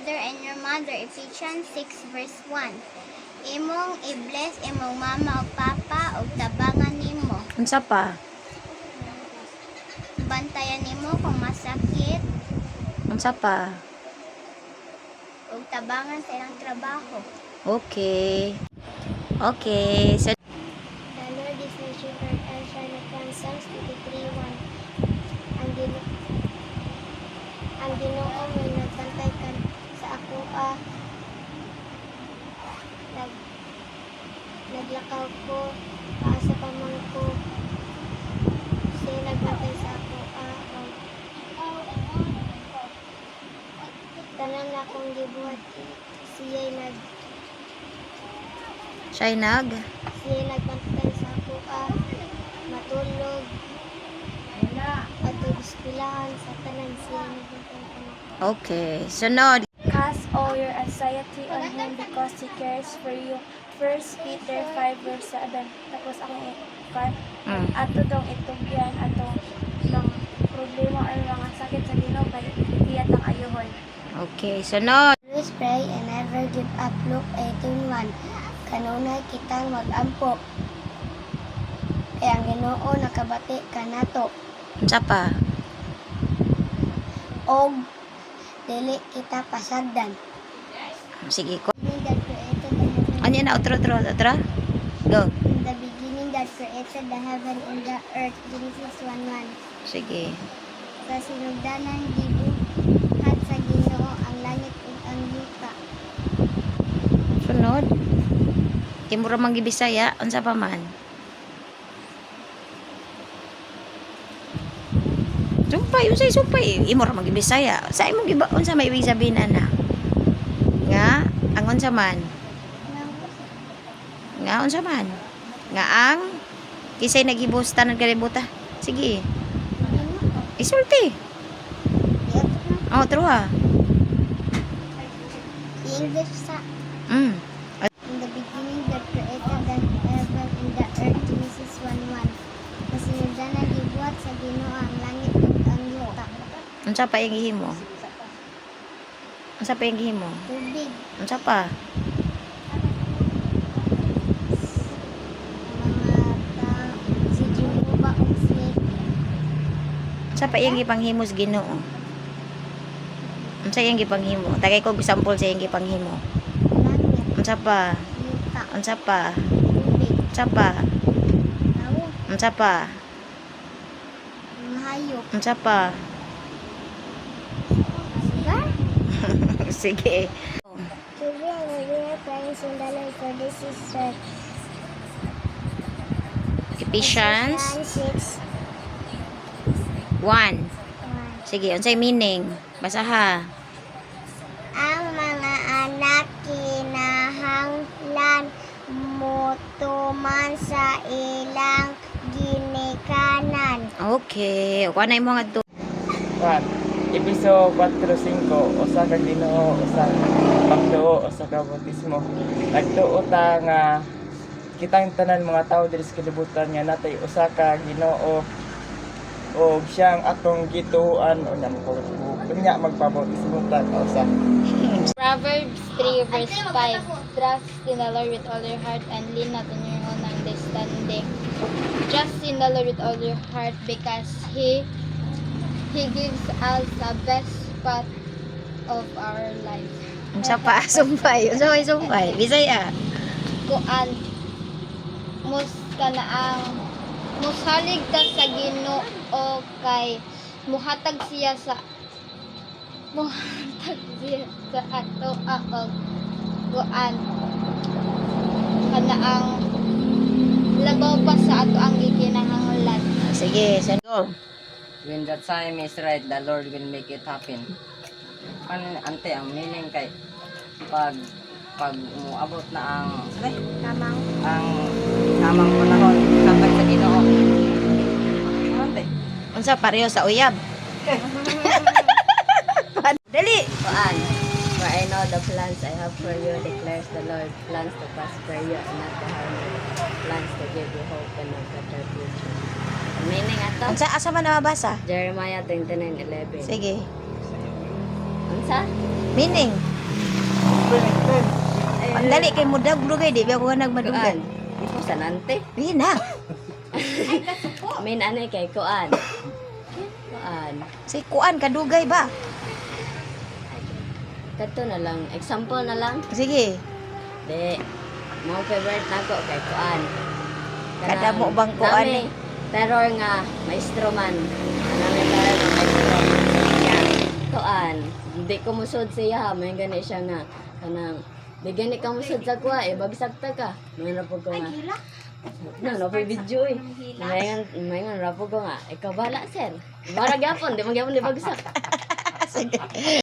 father and your mother. Ephesians 6 verse 1. Imong i-bless imong mama o papa o tabangan nimo. Unsa pa? Bantayan nimo kung masakit Unsa pa? o tabangan sa ilang trabaho. Okay. Okay. So, The Lord is my shepherd, I shall not want. Psalms 23:1. Ang Ginoo may nagbantay kan sa ako naglakaw ko sa pamangko. Siya nagbantay sa ako tanan akong gibuhat siya'y nagbantay sa ako matulog at eskwelahan sa tanan siya nagbantay sa ako. okay. Sunod. Cast all your anxiety on Him because He cares for you. 1 Peter 5 verse 7. Tapos akong ato dong itugyan atong ng problema or mga sakit sa Ginoo kay iyat ang ayuhon. Okay. Sunod. Always pray and never give up. Luke 18:1. Kanunay kitang mag-ampo. Kaya ang Ginoo nakabati kanato. Unsa pa? Og dili kita pasagdan. Sige ko. God created the heaven. Anya na outro. Go. In the beginning, God created the heaven and the earth. Genesis 1:1. Sige. Sa sinugdanan gibuhat sa Ginoo ang langit ug ang yuta. Sunod. Kimura man gibisaya, unsa pa man? Sumpay. Imura man gibisaya. Sa imong giba unsa may ibig sabihin ana? Nga ang unsa man? Nga unsa man? Nga ang kisay naghibustan ng kalibuta. Sige. Isulti. Oh, truha. English sa Mm. In the beginning, God created the heaven and the earth. Genesis 1:1. Sa sinugdanan gibuhat sa Ginoo ang langit ug ang yuta. Unsa pa yung gihimo? Unsa pa yung gihimo? Tubig, Unsa pa? mga si Ginoo ba ug snake. Unsa pa yung gipanghimo sa Ginoo? Unsa yung gipanghimo? Tagay ko example sa yung gipanghimo. Langit, Unsa pa? yuta, Unsa pa? tubig, Unsa pa? tao, Unsa pa? mga hayop. Unsa pa? Gar? Sige. Children, we are praying in the Lord for this is right. Ephesians 6. 1. Sige, unsay meaning? Basaha. Ang mga anak kinahanglan motuman sa ilang ginikanan. Okay. Kuha na mo nga to. 1. Episo 4:5 usa ka Ginoo usa pagtuo usa ka bautismo. Nagtuo ta nga kitang tanan mga tao diri sa kalibutan nga natay usa ka Ginoo o siyang atong gituan o unya magpabautismo ta usa. Proverbs 3 verse 5. Trust in the Lord with all your heart and lean not on your own understanding. Trust in the Lord with all your heart because He gives us the best part of our life. Unsa pa? Sumpay. Unsa may sumpay? Bisaya. Kuan mus kanaang musalig ta sa Ginoo kay muhatag siya sa ato og kuan kanaang labaw pa sa ato ang gikinahanglan. Sige, go. When the time is right, the Lord will make it happen. Ante, ang meaning kay pag umuabot na ang Tamang. ang tamang panahon kapag sa Ginoo. Ante. Unsa pareho sa uyab? Dali. Paan? For I know the plans I have for you, declares the Lord, plans to prosper you and not to harm you, plans to give you hope and a better future. Ang meaning ato, Unsa asa man nabasa? Jeremiah 29:11. Sige. Unsa? Meaning. Ang dali kay mo dugay di ba ko nagmadugay. Kuan. Ipo sa nante. Di na. Main ano kay kuan. Kuan. Say kuan kadugay ba? Kato na lang. Example na lang. Sige. De. Mo favorite nako kay kuan. Kada mo bang kuan Nami, eh? terror nga maestro man. Nami terror nga maestro. Yan. Kuan. Hindi ko musod siya. May gani siya nga. Kanang di gani ka musod sa kuha eh. Bagsak ta ka. May rapo ko nga. No, pa video eh. May nga rapo ko nga. Ikaw bala sir. Barag yapon. Di magyapon di bagsak. Sige.